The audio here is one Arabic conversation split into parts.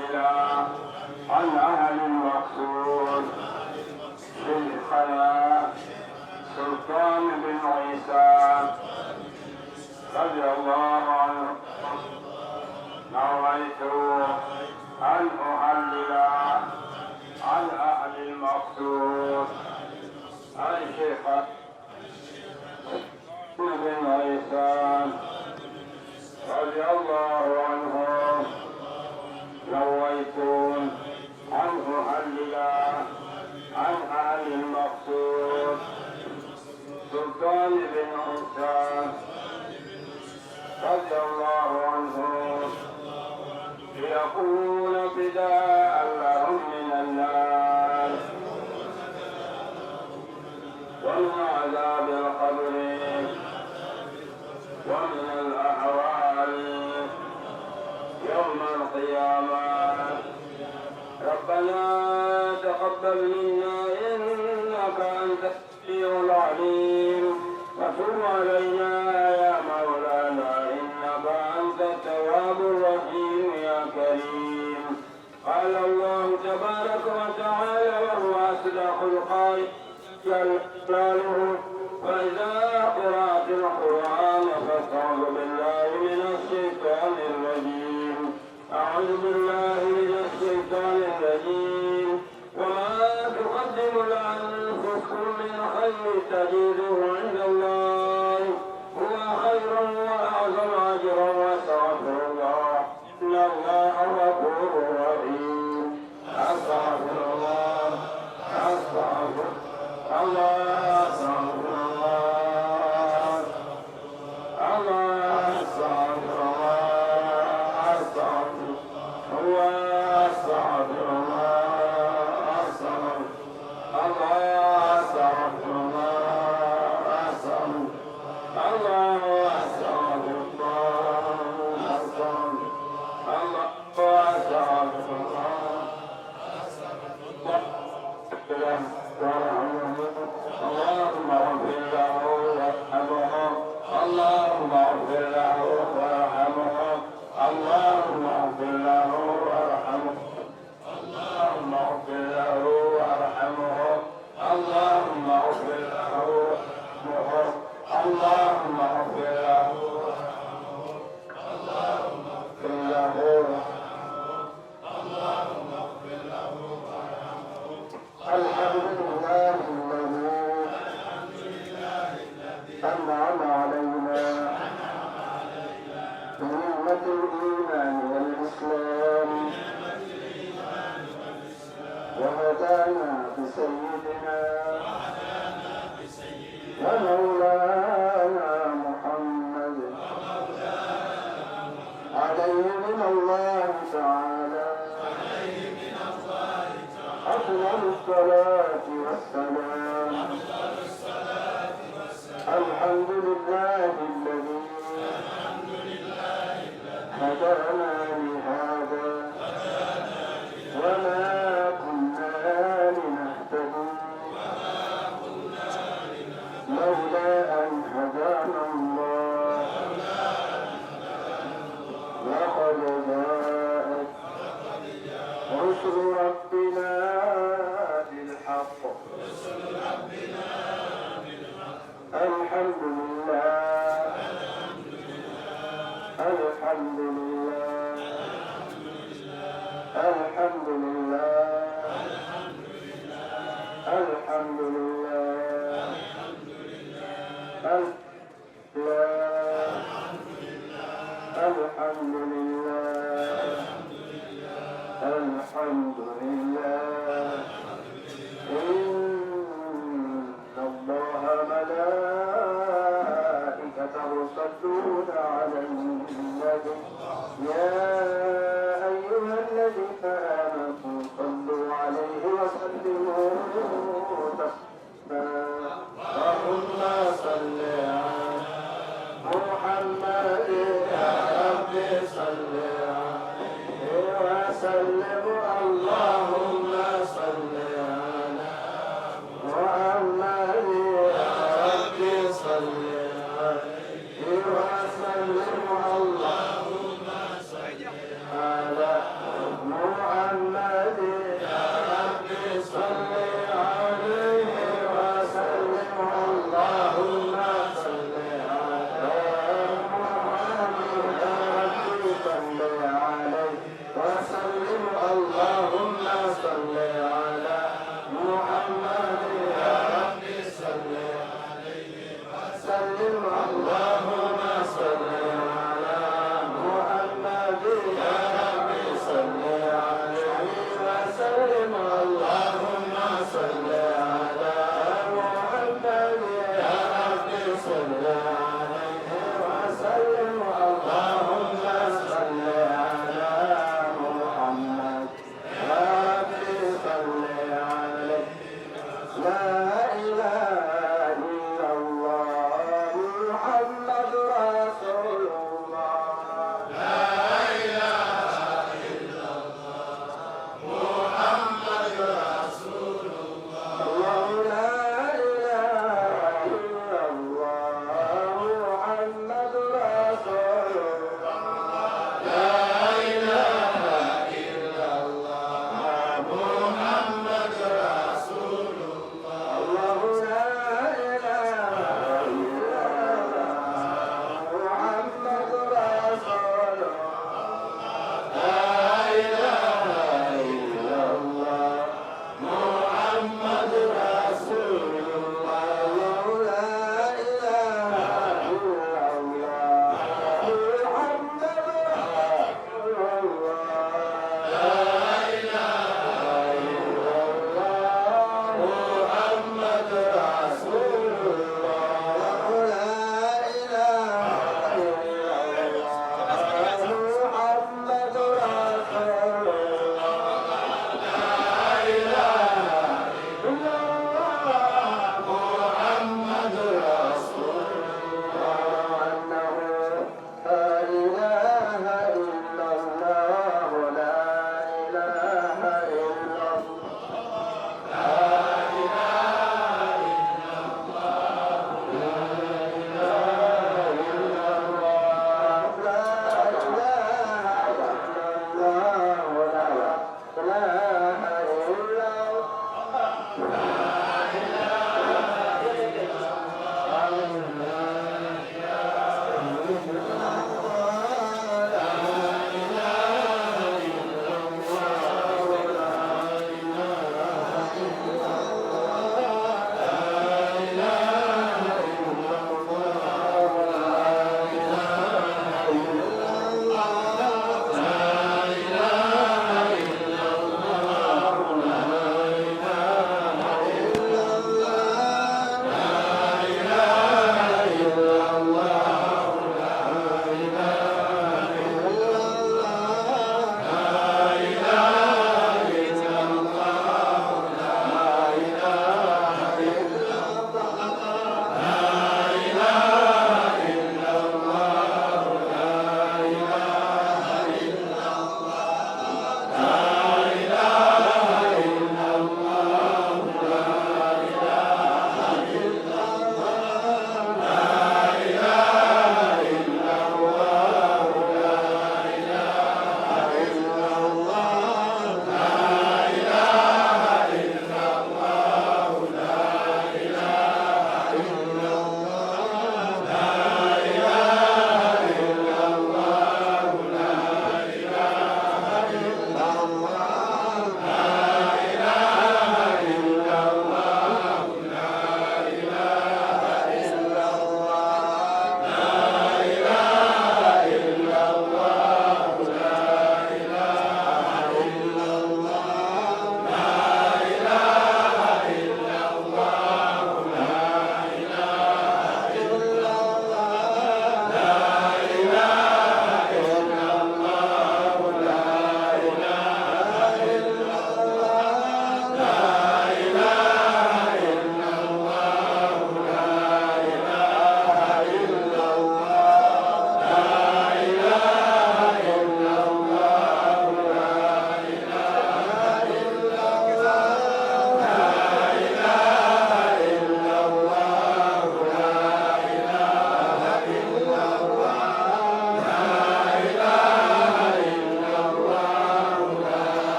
المحللا عن أهل المقصود شيخنا سلطان بن عيسى رضي الله عنه نويت أن أحلل عن أهل المقصود الشيخ بن عيسى رضي الله عنه نويت أن أحلل عن أهل المقصود سلطان بن عيسى رضي الله عنه ليكون فداء لهم من النار ومن عذاب القبر ومن الأحوال يوم القيامة. ربنا تقبل منا إنك أنت السميع العليم وتب علينا يا مولانا إنك أنت التواب الرحيم يا كريم. قال الله تبارك وتعالى وهو أصدق القائل جل جلاله فإذا قرأت القرآن فاستعذ بالله من الشيطان الرجيم. أعوذ بالله من الشيطان الرجيم. وما تقدموا لأنفسكم من خير تجدوه عند الله هو خيرا وأعظم أجرا واستغفر الله إن الله غفور رحيم. أستغفر الله أستغفر الله أستغفر الله الله أستغفر الله أستغفر الله أستغفر الله أستغفر الله أستغفر الله أستغفر الله أستغفر الله أستغفر اللهم اغفر له وارحمه اللهم اغفر له وارحمه اللهم اغفر له وارحمه اللهم اغفر له وارحمه اللهم اغفر له وارحمه اللهم اغفر له وارحمه اللهم اغفر له اللهم اغفر له وارحمه. الحمد لله الذي أنعم علينا بنعمة الإيمان والإسلام وهدانا بسيدنا ومولانا محمد عليه من الله تعالى أفضل الصلاة والسلام. الحمد لله الذي هدانا لهذا وما كنا لنهتدي لولا أن هدانا الله. لقد جاءت رسل ربنا بالحق. الحمد لله الحمد لله الحمد لله الحمد لله الحمد لله الحمد لله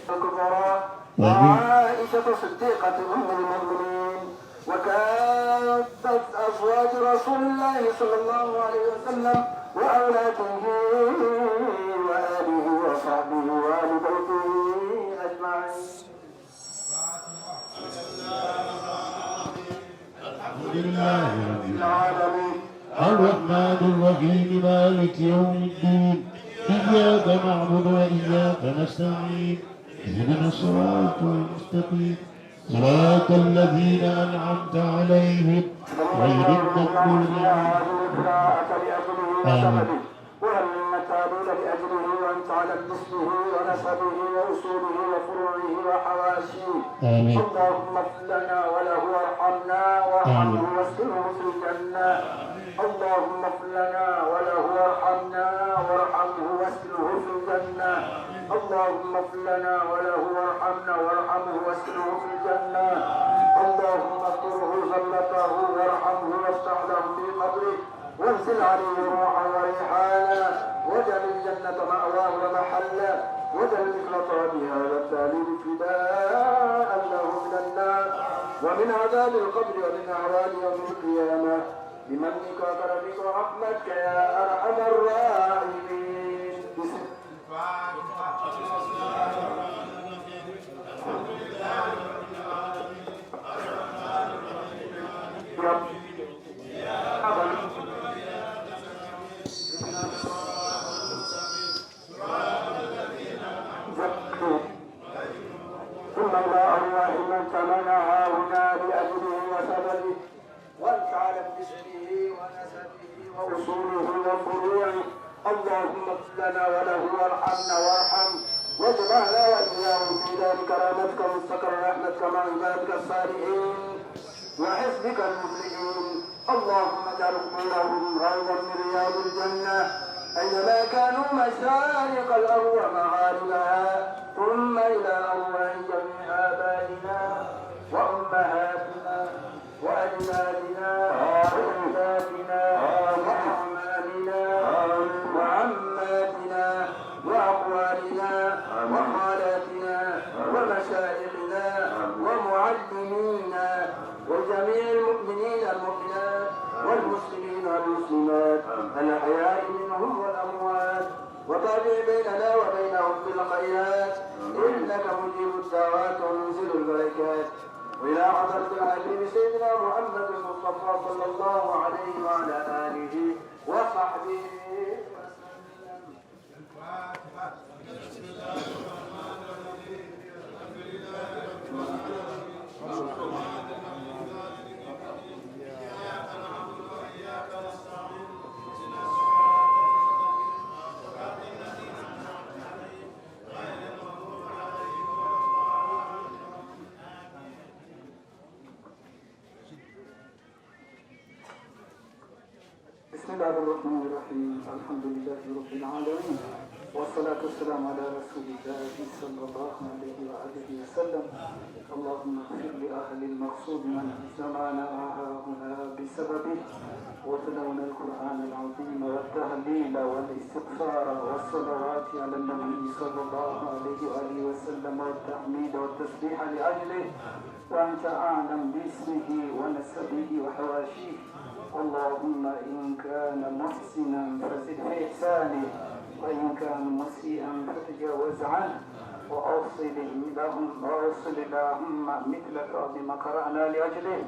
الكبرى وعائشة صديقة أم المؤمنين وكافة أزواج رسول الله صلى الله عليه وسلم وأولاده وآله وصحبه وآل بيته أجمعين. الحمد لله رب العالمين الرحمن الرحيم مالك يوم الدين إياك نعبد وإياك نستعين اهدنا الصراط المستقيم صراط الذين أنعمت عليهم غير المغضوب عليهم. آمين. والمتابون لأجله وأنت على باسمه ونسبه وأصوله وفروعه وحواشيه. آمين. اللهم اغفر لنا وله وارحمنا وارحمه واسكنه في الجنة. اللهم اغفر لنا وله وارحمنا وارحمه واسكنه في الجنة. اللهم اغفر لنا وله وارحمنا وارحمه واسكنه في الجنة. اللهم اغفره ذنبه وارحمه وافتح له في قبره وانزل عليه روحا وريحانا واجعل الجنة مأواه ومحلا واجعل مثل طابها والتالي فداء له من النار ومن عذاب القبر ومن أهوال يوم القيامة بمنك وكرمك ورحمتك يا أرحم الراحمين. ثم إلى أرواح من تمنها هنا لأجله وسببه وانفعل باسمه ونسبه وأصوله وفروعه. اللهم اغفر لنا وله وارحمنا وارحم واجمعنا وإياه في دار كرامتك ومستقر رحمتك مع عبادك الصالحين وحزبك المفلحين. اللهم اجعل قبورهم روضا من رياض الجنة أينما كانوا مشارق الأرض ومغاربها ثم إلى أرواح جميع آبائنا وأمهاتنا وأجدادنا وأجدادنا وأعمامنا وعماتنا وأقوالنا وخالاتنا ومشايخنا ومعلمينا وجميع المؤمنين المؤمنات والمسلمين والمسلمات الأحياء منهم والأموات وتابع بيننا وبينهم بالخيرات إنك مجيب الدعوات ومنزل البركات. وإلى حضرة الحبيب سيدنا محمد المصطفى صلى الله عليه وعلى آله وصحبه وسلم. بسم الله الرحمن الرحيم. الحمد لله رب العالمين والصلاة والسلام على رسول الله صلى الله عليه وآله وسلم. اللهم اغفر لأهل المقصود من جمعنا هنا بسببه وتلونا القرآن العظيم والتهليل والاستغفار والصلوات على النبي صلى الله عليه وآله وسلم والتحميد والتسبيح لأجله وأنت أعلم باسمه ونسبه وحواشيه. اللهم إن كان محسنا فزد في إحسانه وإن كان مسيئا فتجاوز عنه وأوصل اللهم مثلك بما قرأنا لأجله.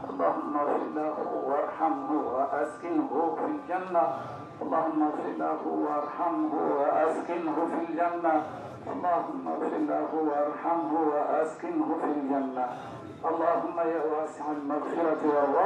اللهم اغفر له وارحمه وأسكنه في الجنة. اللهم اغفر له وارحمه وأسكنه في الجنة. اللهم اغفر له وارحمه وأسكنه في الجنة. اللهم يا واسع المغفرة والرحمة